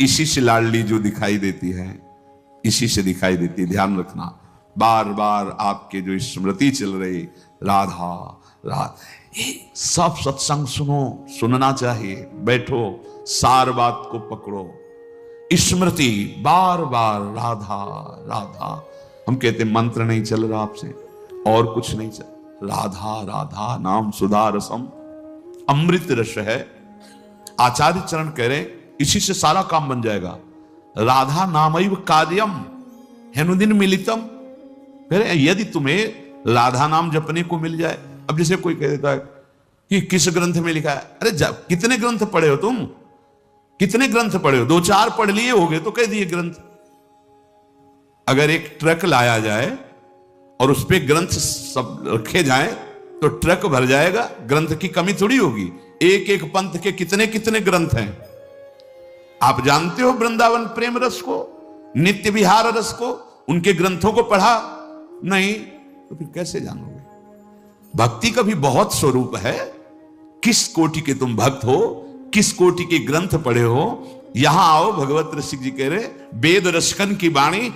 इसी से लाडली जो दिखाई देती है, इसी से दिखाई देती है। ध्यान रखना, बार बार आपके जो स्मृति चल रही राधा राधा, सब सत्संग सुनो, सुनना चाहिए, बैठो, सार बात को पकड़ो, स्मृति बार बार राधा राधा। हम कहते मंत्र नहीं चल रहा आपसे, और कुछ नहीं चल, राधा राधा नाम सुधा रसम, अमृत रस है। आचार्य चरण कह रहे इसी से सारा काम बन जाएगा। राधा नामैव कार्यम हेनुदिन मिलितम। कह रहे यदि तुम्हें राधा नाम जपने को मिल जाए। अब जैसे कोई कह देता है कि किस ग्रंथ में लिखा है, अरे कितने ग्रंथ पढ़े हो तुम, कितने ग्रंथ पढ़े हो? 2-4 पढ़ लिए होगे तो कह दिए ग्रंथ। अगर एक ट्रक लाया जाए और उस पे ग्रंथ सब रखे जाएं तो ट्रक भर जाएगा, ग्रंथ की कमी थोड़ी होगी। एक एक पंथ के कितने कितने ग्रंथ हैं। आप जानते हो वृंदावन प्रेम रस को, नित्य विहार रस को, उनके ग्रंथों को पढ़ा नहीं तो फिर कैसे जानोगे? भक्ति का भी बहुत स्वरूप है। किस कोटि के तुम भक्त हो, किस कोटि के ग्रंथ पढ़े हो। यहां आओ, भगवत रसिक जी कह रहे वेद रसकन की वाणी,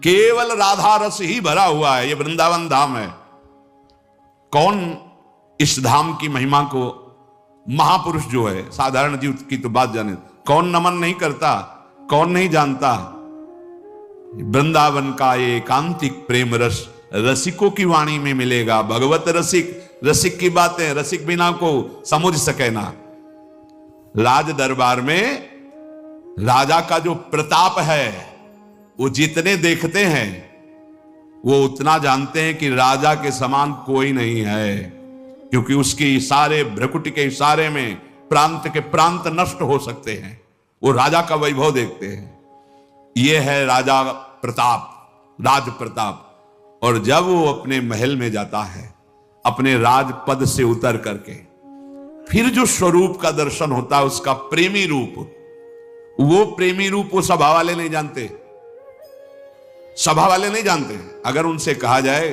केवल राधा रस ही भरा हुआ है। ये वृंदावन धाम है। कौन इस धाम की महिमा को, महापुरुष जो है, साधारण जीव की तो बात जाने, कौन नमन नहीं करता, कौन नहीं जानता? वृंदावन का ये एकांतिक प्रेम रस रसिकों की वाणी में मिलेगा। भगवत रसिक, रसिक की बातें रसिक बिना को समझ सके ना। राज दरबार में राजा का जो प्रताप है, वो जितने देखते हैं वो उतना जानते हैं कि राजा के समान कोई नहीं है, क्योंकि उसके इशारे, भ्रकुटी के इशारे में प्रांत के प्रांत नष्ट हो सकते हैं। वो राजा का वैभव देखते हैं। ये है राजा प्रताप, राज प्रताप। और जब वो अपने महल में जाता है, अपने राजपद से उतर करके, फिर जो स्वरूप का दर्शन होता है, उसका प्रेमी रूप, वो प्रेमी रूप वो सभा वाले नहीं जानते, सभा वाले नहीं जानते। अगर उनसे कहा जाए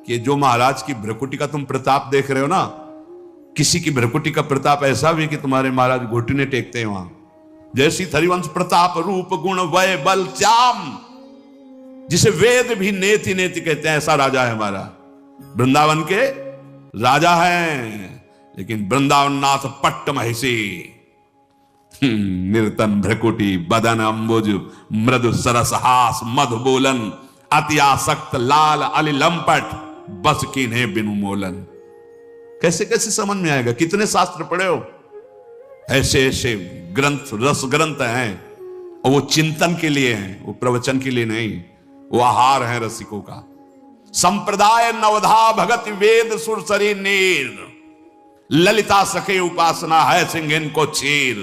कि जो महाराज की भ्रकुटी का तुम प्रताप देख रहे हो ना, किसी की भ्रकुटी का प्रताप ऐसा भी कि तुम्हारे महाराज घुटने टेकते हैं वहां, जैसी हरिवंश प्रताप रूप गुण वय बल श्याम, जिसे वेद भी नेति नेति कहते हैं, ऐसा राजा है हमारा। वृंदावन के राजा हैं, लेकिन वृंदावन नाथ पट्ट महिषी, निर्तन भ्रकुटी बदन अंबुज मृदु सरस हास मधु बोलन, अति आसक्त लाल अली लंपट बस कीन्हे बिनु मोलन। कैसे कैसे समझ में आएगा? कितने शास्त्र पढ़े हो? ऐसे ऐसे ग्रंथ, रस ग्रंथ हैं, और वो चिंतन के लिए हैं, वो प्रवचन के लिए नहीं। वो आहार है रसिकों का। संप्रदाय नवधा भगत वेद सुरसरी नीर, ललिता सखे उपासना है सिंहिन को चीर,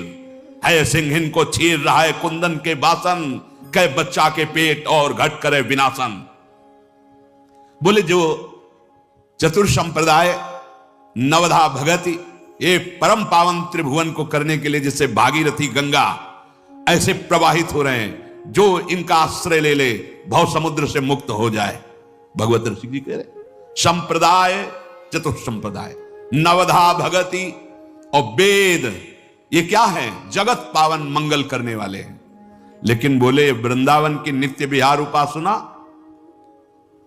है सिंहिन को चीर रहा है कुंदन के बासन, कै बच्चा के पेट और घट करे विनाशन। बोले जो चतुर संप्रदाय नवधा भगति, ये परम पावन त्रिभुवन को करने के लिए जैसे भागीरथी गंगा ऐसे प्रवाहित हो रहे हैं, जो इनका आश्रय ले ले भव समुद्र से मुक्त हो जाए। भगवत ऋषि जी कह रहे संप्रदाय, चतुर संप्रदाय, नवधा भगति और वेद, ये क्या है? जगत पावन मंगल करने वाले हैं। लेकिन बोले वृंदावन की नित्य विहार उपासना,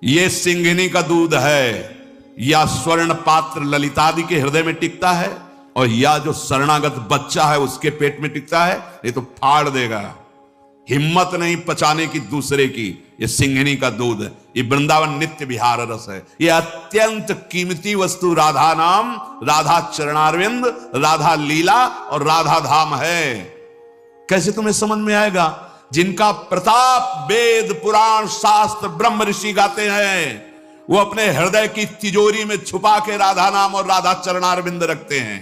ये सिंहिनी का दूध है, या स्वर्ण पात्र ललितादि के हृदय में टिकता है, और या जो शरणागत बच्चा है उसके पेट में टिकता है, ये तो फाड़ देगा। हिम्मत नहीं पचाने की दूसरे की। ये सिंहिनी का दूध, ये वृंदावन नित्य विहार रस है। ये अत्यंत कीमती वस्तु राधा नाम, राधा चरणारविंद, राधा लीला और राधा धाम है। कैसे तुम्हें समझ में आएगा? जिनका प्रताप वेद पुराण शास्त्र ब्रह्म ऋषि गाते हैं, वो अपने हृदय की तिजोरी में छुपा के राधा नाम और राधा चरणारविंद रखते हैं।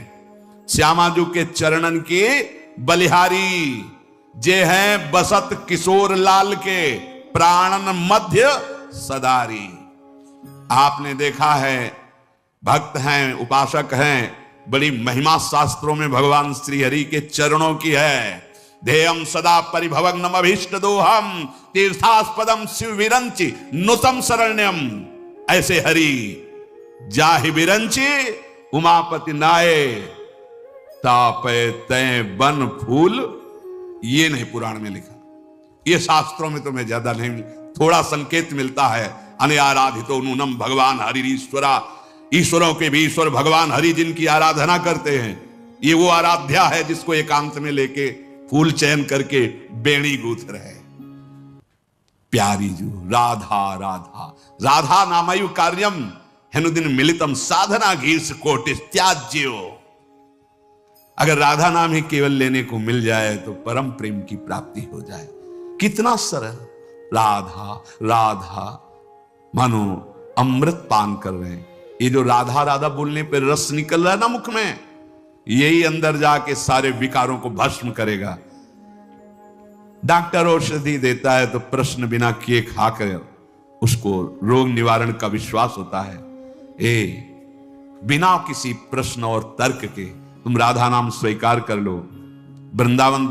श्यामाजू के चरणन की बलिहारी जे हैं बसत किशोर लाल के, प्राणन मध्य सदारी। आपने देखा है, भक्त हैं, उपासक हैं, बड़ी महिमा शास्त्रों में भगवान श्री हरि के चरणों की है। ध्येयम सदा परिभवग्नम अभीष्ट दोहम, तीर्थास्पदम शिव विरंचि नुतम शरण्यम। ऐसे हरि जाहि विरंचि उमापति नाये, तापे तय बन फूल ये नहीं पुराण में लिखा, ये शास्त्रों में तुम्हें ज्यादा नहीं, थोड़ा संकेत मिलता है। अनआराधितो नूनम भगवान हरि ईश्वरा, ईश्वरों के भी ईश्वर भगवान हरि जिनकी आराधना करते हैं, ये वो आराध्या है जिसको एकांत में लेके फूल चयन करके बेणी गूंथ रहे। प्यारी जो राधा राधा राधा नामयु कार्यम हेनुदिन मिलितम साधना घीर्ष कोटिस त्याज्यो। अगर राधा नाम ही केवल लेने को मिल जाए तो परम प्रेम की प्राप्ति हो जाए। कितना सरल, राधा राधा मानो अमृत पान कर रहे हैं। ये जो राधा राधा बोलने पे रस निकल रहा है ना मुख में, यही अंदर जाके सारे विकारों को भस्म करेगा। डॉक्टर औषधि देता है तो प्रश्न बिना किए खाकर उसको रोग निवारण का विश्वास होता है। बिना किसी प्रश्न और तर्क के तुम राधा नाम स्वीकार कर लो। वृंदावन